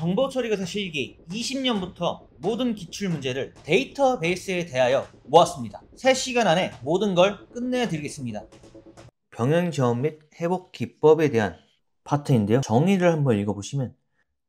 정보 처리가 사실기 20년부터 모든 기출문제를 데이터베이스에 대하여 모았습니다. 3시간 안에 모든 걸 끝내드리겠습니다. 병행 지원 및 회복 기법에 대한 파트인데요. 정의를 한번 읽어보시면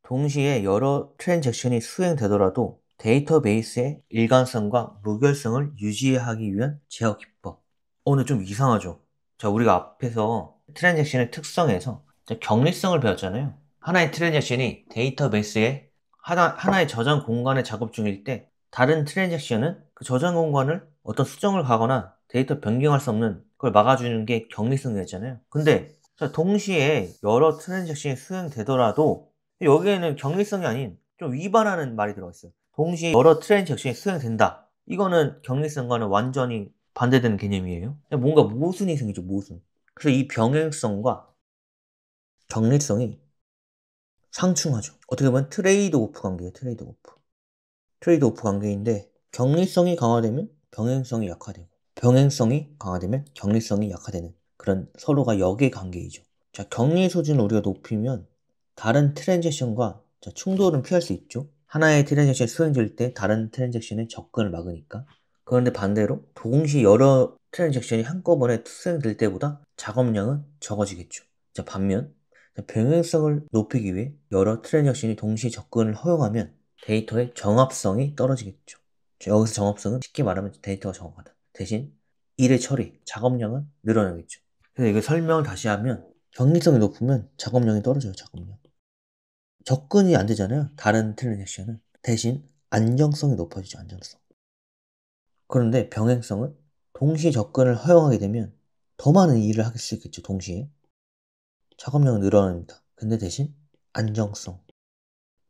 동시에 여러 트랜잭션이 수행되더라도 데이터베이스의 일관성과 무결성을 유지하기 위한 제어 기법. 오늘 좀 이상하죠? 자, 우리가 앞에서 트랜잭션의 특성에서 격리성을 배웠잖아요. 하나의 트랜잭션이 데이터베이스에 하나의 저장 공간에 작업 중일 때 다른 트랜잭션은 그 저장 공간을 어떤 수정을 가거나 데이터 변경할 수 없는 걸 막아주는 게 격리성이었잖아요. 근데 동시에 여러 트랜잭션이 수행되더라도 여기에는 격리성이 아닌 좀 위반하는 말이 들어있어요. 동시에 여러 트랜잭션이 수행된다. 이거는 격리성과는 완전히 반대되는 개념이에요. 뭔가 모순이 생기죠, 모순. 그래서 이 병행성과 격리성이 상충하죠. 어떻게 보면 트레이드 오프 관계예요, 트레이드 오프. 트레이드 오프 관계인데 격리성이 강화되면 병행성이 약화되고 병행성이 강화되면 격리성이 약화되는 그런 서로가 역의 관계이죠. 자, 격리 수준을 우리가 높이면 다른 트랜잭션과 충돌은 피할 수 있죠. 하나의 트랜잭션이 수행될 때 다른 트랜잭션의 접근을 막으니까. 그런데 반대로 동시에 여러 트랜잭션이 한꺼번에 수행될 때보다 작업량은 적어지겠죠. 자, 반면 병행성을 높이기 위해 여러 트랜잭션이 동시에 접근을 허용하면 데이터의 정합성이 떨어지겠죠. 여기서 정합성은 쉽게 말하면 데이터가 정확하다. 대신 일의 처리, 작업량은 늘어나겠죠. 그래서 이거 설명을 다시 하면 격리성이 높으면 작업량이 떨어져요, 작업량. 접근이 안 되잖아요, 다른 트랜잭션은. 대신 안정성이 높아지죠, 안정성. 그런데 병행성은 동시에 접근을 허용하게 되면 더 많은 일을 할 수 있겠죠, 동시에. 작업량은 늘어납니다. 근데 대신 안정성,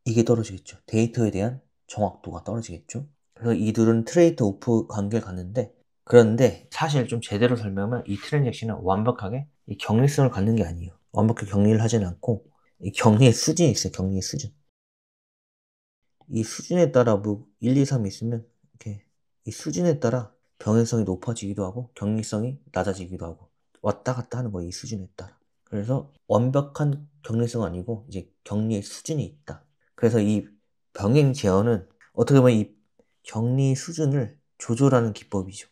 이게 떨어지겠죠. 데이터에 대한 정확도가 떨어지겠죠. 그래서 이둘은 트레이드 오프 관계를 갖는데, 그런데 사실 좀 제대로 설명하면 이 트랜잭션은 완벽하게 이 격리성을 갖는 게 아니에요. 완벽하게 격리를 하진 않고 이 격리의 수준이 있어요. 격리의 수준. 이 수준에 따라 뭐 1, 2, 3 있으면 이렇게 이 수준에 따라 병행성이 높아지기도 하고 격리성이 낮아지기도 하고 왔다 갔다 하는 거예요. 이 수준에 따라. 그래서 완벽한 격리성은 아니고 이제 격리의 수준이 있다. 그래서 이 병행 제어는 어떻게 보면 이 격리 수준을 조절하는 기법이죠.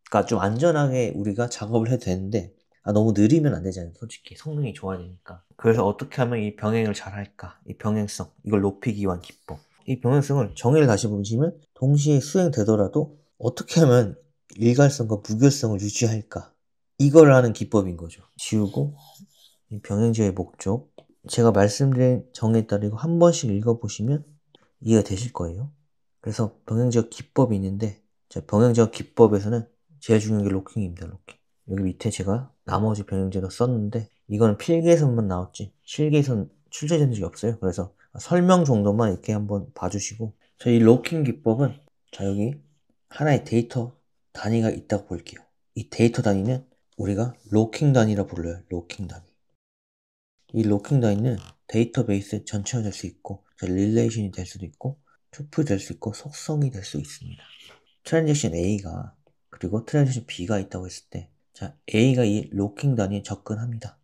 그러니까 좀 안전하게 우리가 작업을 해도 되는데 너무 느리면 안 되잖아요. 솔직히 성능이 좋아야 되니까. 그래서 어떻게 하면 이 병행을 잘 할까? 이 병행성, 이걸 높이기 위한 기법. 이 병행성을 정의를 다시 보시면 동시에 수행되더라도 어떻게 하면 일관성과 무결성을 유지할까? 이걸 하는 기법인 거죠. 지우고 이 병행제어의 목적, 제가 말씀드린 정의에 따라 이거 한 번씩 읽어보시면 이해가 되실 거예요. 그래서 병행제어 기법이 있는데 병행제어 기법에서는 제일 중요한 게 로킹입니다. 로킹. 여기 밑에 제가 나머지 병행제도 썼는데 이거는 필기에서만 나왔지 실기에서는 출제된 적이 없어요. 그래서 설명 정도만 이렇게 한번 봐주시고, 이 로킹 기법은 여기 하나의 데이터 단위가 있다고 볼게요. 이 데이터 단위는 우리가 로킹 단위라 불러요. 로킹 단위. 이 로킹 단위는 데이터베이스 전체가 될 수 있고 릴레이션이 될 수도 있고 투표 될 수 있고 속성이 될 수 있습니다. 트랜잭션 A가 그리고 트랜잭션 B가 있다고 했을 때 A가 이 로킹 단위에 접근합니다.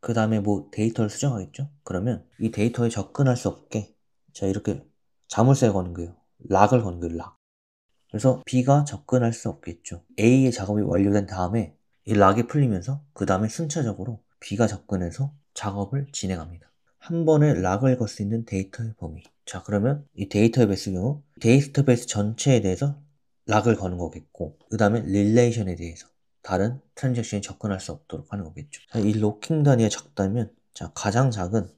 그 다음에 뭐 데이터를 수정하겠죠? 그러면 이 데이터에 접근할 수 없게 이렇게 자물쇠를 거는 거예요. 락을 거는 거예요. 락. 그래서 B가 접근할 수 없겠죠. A의 작업이 완료된 다음에 이 락이 풀리면서 그 다음에 순차적으로 B가 접근해서 작업을 진행합니다. 한 번에 락을 걸 수 있는 데이터의 범위. 그러면 이 데이터베이스 경우 데이터베이스 전체에 대해서 락을 거는 거겠고, 그 다음에 릴레이션에 대해서 다른 트랜잭션이 접근할 수 없도록 하는 거겠죠. 이 로킹 단위가 작다면 가장 작은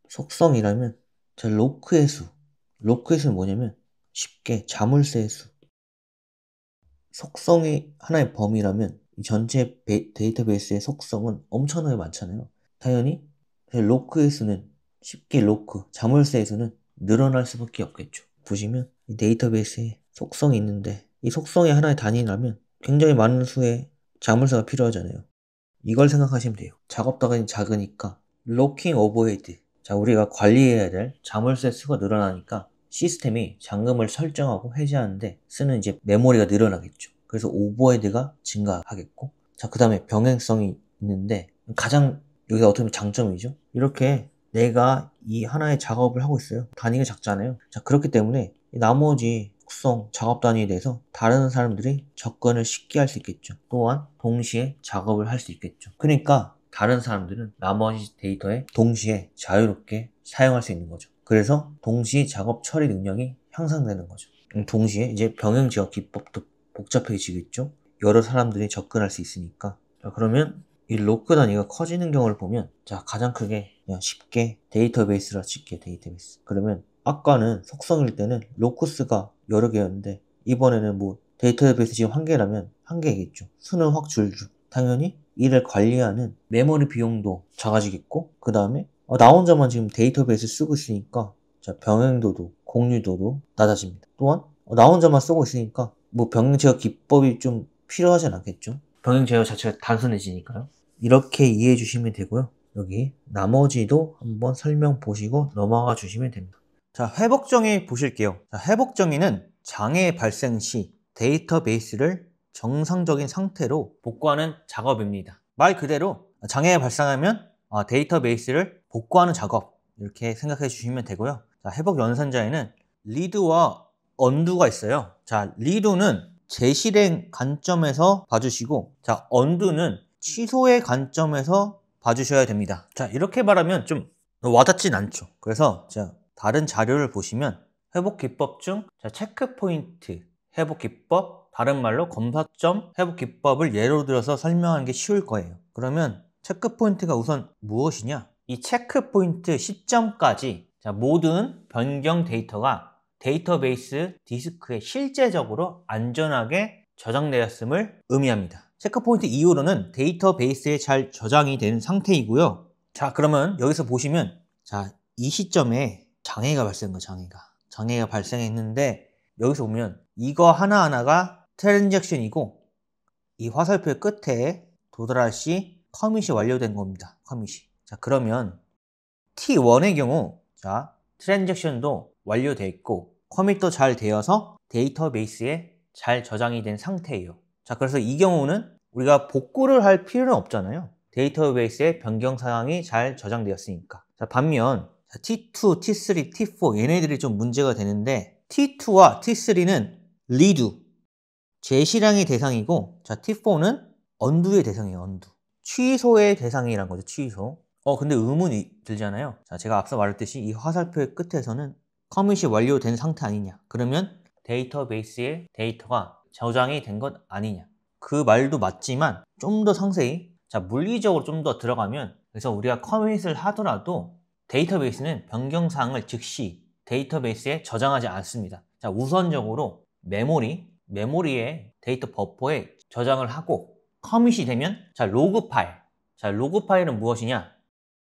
속성이라면 로크의 수. 로크의 수는 뭐냐면 쉽게 자물쇠의 수. 속성이 하나의 범위라면 이 전체 데이터베이스의 속성은 엄청나게 많잖아요. 당연히 로크의 수는 쉽게 로크, 자물쇠의 수는 늘어날 수밖에 없겠죠. 보시면 이 데이터베이스에 속성이 있는데 이 속성이 하나의 단위라면 굉장히 많은 수의 자물쇠가 필요하잖아요. 이걸 생각하시면 돼요. 작업다가 작으니까 로킹 오버헤드. 우리가 관리해야 될 자물쇠 수가 늘어나니까 시스템이 잠금을 설정하고 해제하는데 쓰는 이제 메모리가 늘어나겠죠. 그래서 오버헤드가 증가하겠고, 그 다음에 병행성이 있는데 가장 여기가 어떻게 보면 장점이죠. 이렇게 내가 이 하나의 작업을 하고 있어요. 단위가 작잖아요. 자, 그렇기 때문에 나머지 특성 작업 단위에 대해서 다른 사람들이 접근을 쉽게 할 수 있겠죠. 또한 동시에 작업을 할 수 있겠죠. 그러니까 다른 사람들은 나머지 데이터에 동시에 자유롭게 사용할 수 있는 거죠. 그래서 동시 작업 처리 능력이 향상되는 거죠. 동시에 이제 병행지역 기법도 복잡해지겠죠. 여러 사람들이 접근할 수 있으니까. 자, 그러면 이 로크 단위가 커지는 경우를 보면, 자, 가장 크게 그냥 쉽게 데이터베이스라 칠게. 데이터베이스. 그러면 아까는 속성일 때는 로크스가 여러 개였는데 이번에는 뭐 데이터베이스 지금 한 개라면 한 개겠죠. 수는 확 줄죠. 당연히 이를 관리하는 메모리 비용도 작아지겠고, 그 다음에 나 혼자만 지금 데이터베이스 쓰고 있으니까, 자, 병행도도 공유도도 낮아집니다. 또한 나 혼자만 쓰고 있으니까 뭐 병행 제어 기법이 좀 필요하진 않겠죠. 병행 제어 자체가 단순해지니까요. 이렇게 이해해 주시면 되고요. 여기 나머지도 한번 설명 보시고 넘어가 주시면 됩니다. 자, 회복 정의 보실게요. 자, 회복 정의는 장애 발생 시 데이터베이스를 정상적인 상태로 복구하는 작업입니다. 말 그대로 장애가 발생하면 데이터베이스를 복구하는 작업, 이렇게 생각해 주시면 되고요. 자, 회복 연산자에는 리드와 언두가 있어요. 자, 리드는 재실행 관점에서 봐주시고, 자, 언두는 취소의 관점에서 봐주셔야 됩니다. 자, 이렇게 말하면 좀 와닿진 않죠. 그래서 자, 다른 자료를 보시면 회복 기법 중 체크 포인트 회복 기법, 다른 말로 검사점 회복 기법을 예로 들어서 설명하는 게 쉬울 거예요. 그러면 체크 포인트가 우선 무엇이냐? 이 체크 포인트 시점까지 모든 변경 데이터가 데이터베이스 디스크에 실제적으로 안전하게 저장되었음을 의미합니다. 체크포인트 이후로는 데이터베이스에 잘 저장이 된 상태이고요. 자, 그러면 여기서 보시면, 자, 이 시점에 장애가 발생한 거예요. 장애가 발생했는데, 여기서 보면 이거 하나하나가 트랜잭션이고, 이 화살표의 끝에 도달할 시 커밋이 완료된 겁니다. 커밋이. 자, 그러면 T1의 경우, 자, 트랜잭션도 완료되어 있고 커밋도 잘 되어서 데이터베이스에 잘 저장이 된 상태예요. 자, 그래서 이 경우는 우리가 복구를 할 필요는 없잖아요. 데이터베이스에 변경 사항이 잘 저장되었으니까. 자, 반면 T2, T3, T4 얘네들이 좀 문제가 되는데, T2와 T3는 리두, 재실행의 대상이고, 자, T4는 언두의 대상이에요. 언두. 취소의 대상이란 거죠. 취소. 근데 의문이 들잖아요. 자, 제가 앞서 말했듯이 이 화살표의 끝에서는 커밋이 완료된 상태 아니냐. 그러면 데이터베이스에 데이터가 저장이 된 것 아니냐. 그 말도 맞지만 좀 더 상세히, 자, 물리적으로 좀 더 들어가면, 그래서 우리가 커밋을 하더라도 데이터베이스는 변경사항을 즉시 데이터베이스에 저장하지 않습니다. 자, 우선적으로 메모리에 데이터 버퍼에 저장을 하고, 커밋이 되면, 자, 로그 파일. 자, 로그 파일은 무엇이냐?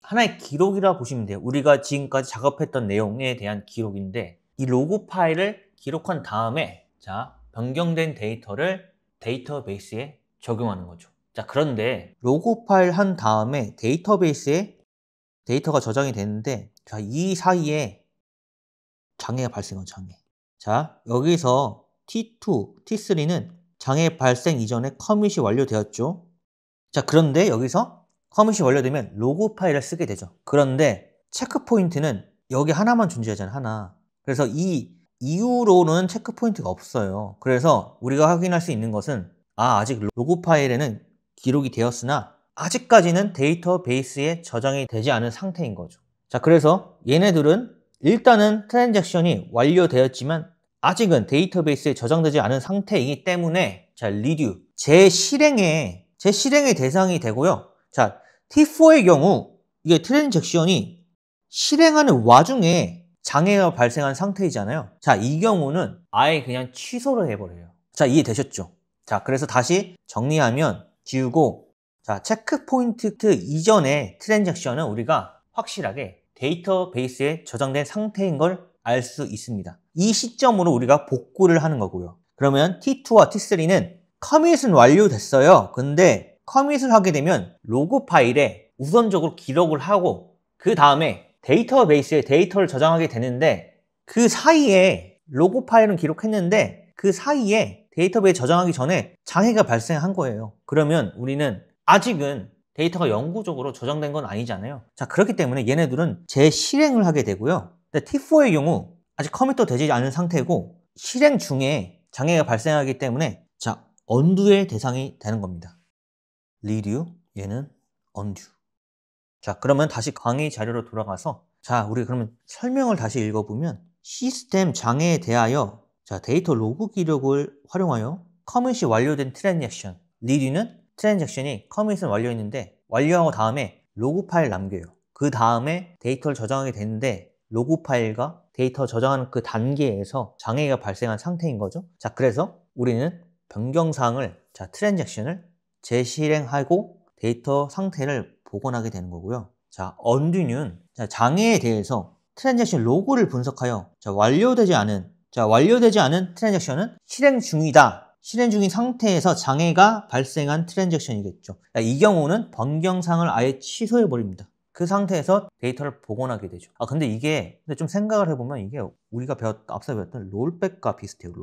하나의 기록이라 보시면 돼요. 우리가 지금까지 작업했던 내용에 대한 기록인데, 이 로그 파일을 기록한 다음에, 자, 변경된 데이터를 데이터베이스에 적용하는 거죠. 자, 그런데 로그 파일 한 다음에 데이터베이스에 데이터가 저장이 되는데, 자, 이 사이에 장애가 발생한 장애. 자, 여기서 T2, T3는 장애 발생 이전에 커밋이 완료되었죠. 자, 그런데 여기서 커밋이 완료되면 로그 파일을 쓰게 되죠. 그런데 체크 포인트는 여기 하나만 존재하잖아요. 하나. 그래서 이 이후로는 체크 포인트가 없어요. 그래서 우리가 확인할 수 있는 것은, 아직 로그 파일에는 기록이 되었으나 아직까지는 데이터베이스에 저장이 되지 않은 상태인 거죠. 자, 그래서 얘네들은 일단은 트랜잭션이 완료되었지만 아직은 데이터베이스에 저장되지 않은 상태이기 때문에, 자, 리듀, 재실행의 대상이 되고요. 자, T4의 경우 이게 트랜잭션이 실행하는 와중에 장애가 발생한 상태이잖아요. 자, 이 경우는 아예 그냥 취소를 해버려요. 자, 이해되셨죠? 자, 그래서 다시 정리하면, 지우고, 자, 체크 포인트 이전의 트랜잭션은 우리가 확실하게 데이터베이스에 저장된 상태인 걸 알 수 있습니다. 이 시점으로 우리가 복구를 하는 거고요. 그러면 T2와 T3는 커밋은 완료됐어요. 근데 커밋을 하게 되면 로그 파일에 우선적으로 기록을 하고, 그 다음에 데이터베이스에 데이터를 저장하게 되는데, 그 사이에 로그 파일은 기록했는데 그 사이에 데이터베이스에 저장하기 전에 장애가 발생한 거예요. 그러면 우리는 아직은 데이터가 영구적으로 저장된 건 아니잖아요. 자, 그렇기 때문에 얘네들은 재실행을 하게 되고요. 근데 T4의 경우 아직 커밋도 되지 않은 상태고 실행 중에 장애가 발생하기 때문에 자, 언두의 대상이 되는 겁니다. 리듀, 얘는 언듀. 자, 그러면 다시 강의 자료로 돌아가서 자, 우리 그러면 설명을 다시 읽어보면 시스템 장애에 대하여 자, 데이터 로그 기록을 활용하여 커밋이 완료된 트랜잭션 리듀는 트랜잭션이 커밋은 완료했는데 완료하고 다음에 로그 파일 남겨요. 그 다음에 데이터를 저장하게 되는데 로그 파일과 데이터 저장하는 그 단계에서 장애가 발생한 상태인 거죠. 자, 그래서 우리는 변경사항을 자, 트랜잭션을 재실행하고 데이터 상태를 복원하게 되는 거고요. 자, 언듀는 장애에 대해서 트랜잭션 로그를 분석하여 완료되지 않은 트랜잭션은 실행 중이다. 실행 중인 상태에서 장애가 발생한 트랜잭션이겠죠. 이 경우는 변경사항을 아예 취소해 버립니다. 그 상태에서 데이터를 복원하게 되죠. 근데 이게 좀 생각을 해보면 이게 우리가 앞서 배웠던 롤백과 비슷해요.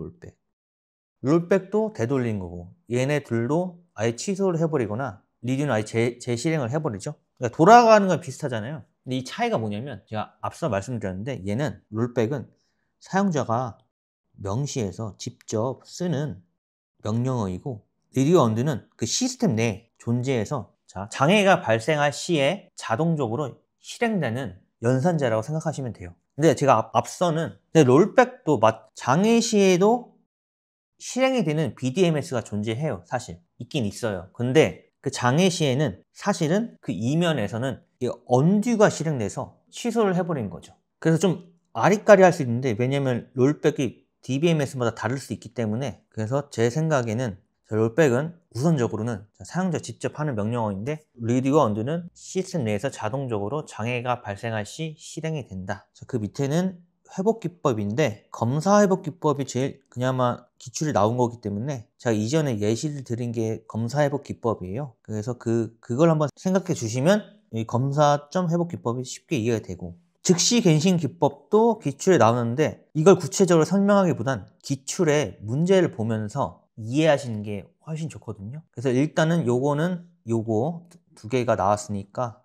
롤백도 되돌린 거고 얘네 둘도 아예 취소를 해버리거나 리듀는 아예 재실행을 해버리죠. 그러니까 돌아가는 건 비슷하잖아요. 근데 이 차이가 뭐냐면 제가 앞서 말씀드렸는데 얘는 롤백은 사용자가 명시해서 직접 쓰는 명령어이고 리듀 언드는 그 시스템 내에 존재해서 장애가 발생할 시에 자동적으로 실행되는 연산자라고 생각하시면 돼요. 근데 제가 앞서는 롤백도 장애 시에도 실행이 되는 BDMS가 존재해요. 사실 있긴 있어요. 근데 그 장애 시에는 사실은 그 이면에서는 언듀가 실행돼서 취소를 해버린 거죠. 그래서 좀 아리까리 할 수 있는데 왜냐면 롤백이 DBMS마다 다를 수 있기 때문에 그래서 제 생각에는 롤백은 우선적으로는 사용자 직접 하는 명령어인데 리듀와 언듀는 시스템 내에서 자동적으로 장애가 발생할 시 실행이 된다. 그 밑에는 회복 기법인데 검사 회복 기법이 제일 그나마 기출이 나온 거기 때문에 제가 이전에 예시를 드린 게 검사 회복 기법이에요. 그래서 그걸 한번 생각해 주시면 이 검사점 회복 기법이 쉽게 이해가 되고 즉시 갱신 기법도 기출에 나오는데 이걸 구체적으로 설명하기보단 기출의 문제를 보면서 이해하시는 게 훨씬 좋거든요. 그래서 일단은 요거 두 개가 나왔으니까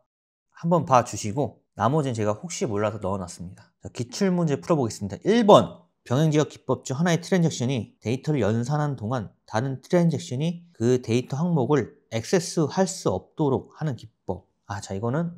한번 봐주시고 나머지는 제가 혹시 몰라서 넣어놨습니다. 자, 기출문제 풀어보겠습니다. 1번 병행지역 기법 중 하나의 트랜잭션이 데이터를 연산하는 동안 다른 트랜잭션이 그 데이터 항목을 액세스할 수 없도록 하는 기법. 자, 이거는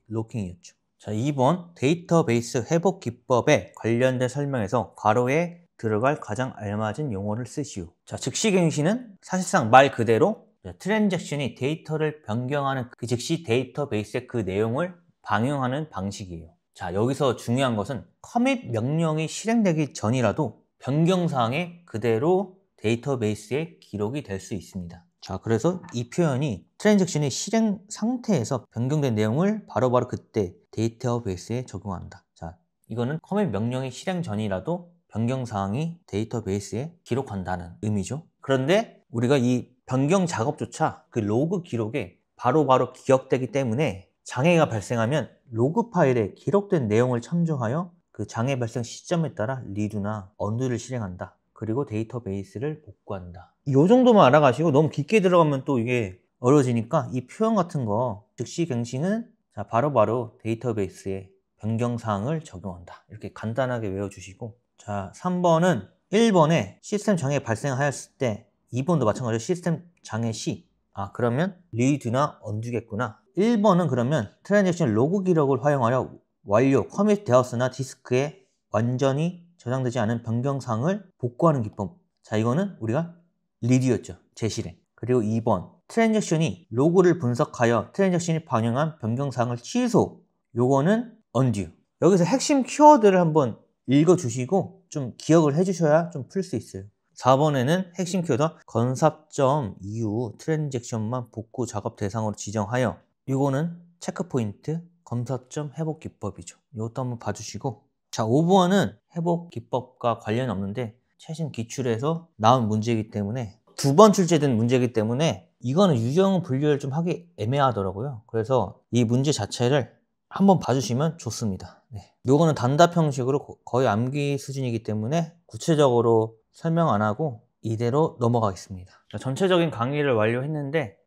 로킹이었죠. 자, 2번 데이터베이스 회복 기법에 관련된 설명에서 괄호에 들어갈 가장 알맞은 용어를 쓰시오. 자, 즉시갱신은 사실상 말 그대로 트랜잭션이 데이터를 변경하는 그 즉시 데이터베이스의 그 내용을 방영하는 방식이에요. 자, 여기서 중요한 것은 커밋 명령이 실행되기 전이라도 변경사항에 그대로 데이터베이스에 기록이 될 수 있습니다. 자, 그래서 이 표현이 트랜잭션이 실행 상태에서 변경된 내용을 바로바로 그때 데이터베이스에 적용한다. 자, 이거는 커밋 명령이 실행 전이라도 변경사항이 데이터베이스에 기록한다는 의미죠. 그런데 우리가 이 변경 작업조차 그 로그 기록에 바로바로 기억되기 때문에 장애가 발생하면 로그 파일에 기록된 내용을 참조하여 그 장애 발생 시점에 따라 리듀나 언두를 실행한다. 그리고 데이터베이스를 복구한다. 이 정도만 알아가시고 너무 깊게 들어가면 또 이게 어려워지니까 이 표현 같은 거 즉시 갱신은 바로바로 데이터베이스에 변경사항을 적용한다. 이렇게 간단하게 외워주시고 자, 3번은 1번에 시스템 장애 발생하였을 때 2번도 마찬가지로 시스템 장애 시 그러면 리듀나 언두겠구나. 1번은 그러면 트랜잭션 로그 기록을 활용하여 완료, 커밋 되었으나 디스크에 완전히 저장되지 않은 변경사항을 복구하는 기법. 자, 이거는 우리가 리듀였죠. 재실행. 그리고 2번 트랜잭션이 로그를 분석하여 트랜잭션이 반영한 변경사항을 취소. 요거는 언듀. 여기서 핵심 키워드를 한번 읽어주시고 좀 기억을 해주셔야 좀 풀 수 있어요. 4번에는 핵심 키워드 건삽점 이후 트랜잭션만 복구 작업 대상으로 지정하여 이거는 체크포인트 검사점 회복 기법이죠. 이것도 한번 봐주시고 자, 5번은 회복 기법과 관련이 없는데 최신 기출에서 나온 문제이기 때문에 두 번 출제된 문제이기 때문에 이거는 유형 분류를 좀 하기 애매하더라고요. 그래서 이 문제 자체를 한번 봐주시면 좋습니다. 요거는 단답 형식으로 거의 암기 수준이기 때문에 구체적으로 설명 안 하고 이대로 넘어가겠습니다. 전체적인 강의를 완료했는데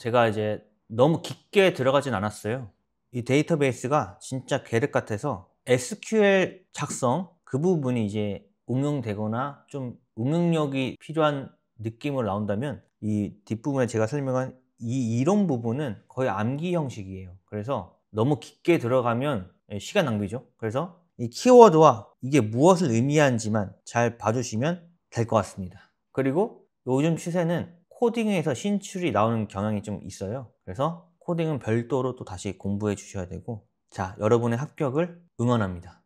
제가 이제 너무 깊게 들어가진 않았어요. 이 데이터베이스가 진짜 계륵 같아서 SQL 작성 그 부분이 이제 응용되거나 좀 응용력이 필요한 느낌으로 나온다면 이 뒷부분에 제가 설명한 이 이론 부분은 거의 암기 형식이에요. 그래서 너무 깊게 들어가면 시간 낭비죠. 그래서 이 키워드와 이게 무엇을 의미하는지만 잘 봐주시면 될 것 같습니다. 그리고 요즘 추세는 코딩에서 신출이 나오는 경향이 좀 있어요. 그래서 코딩은 별도로 또 다시 공부해 주셔야 되고, 자, 여러분의 합격을 응원합니다.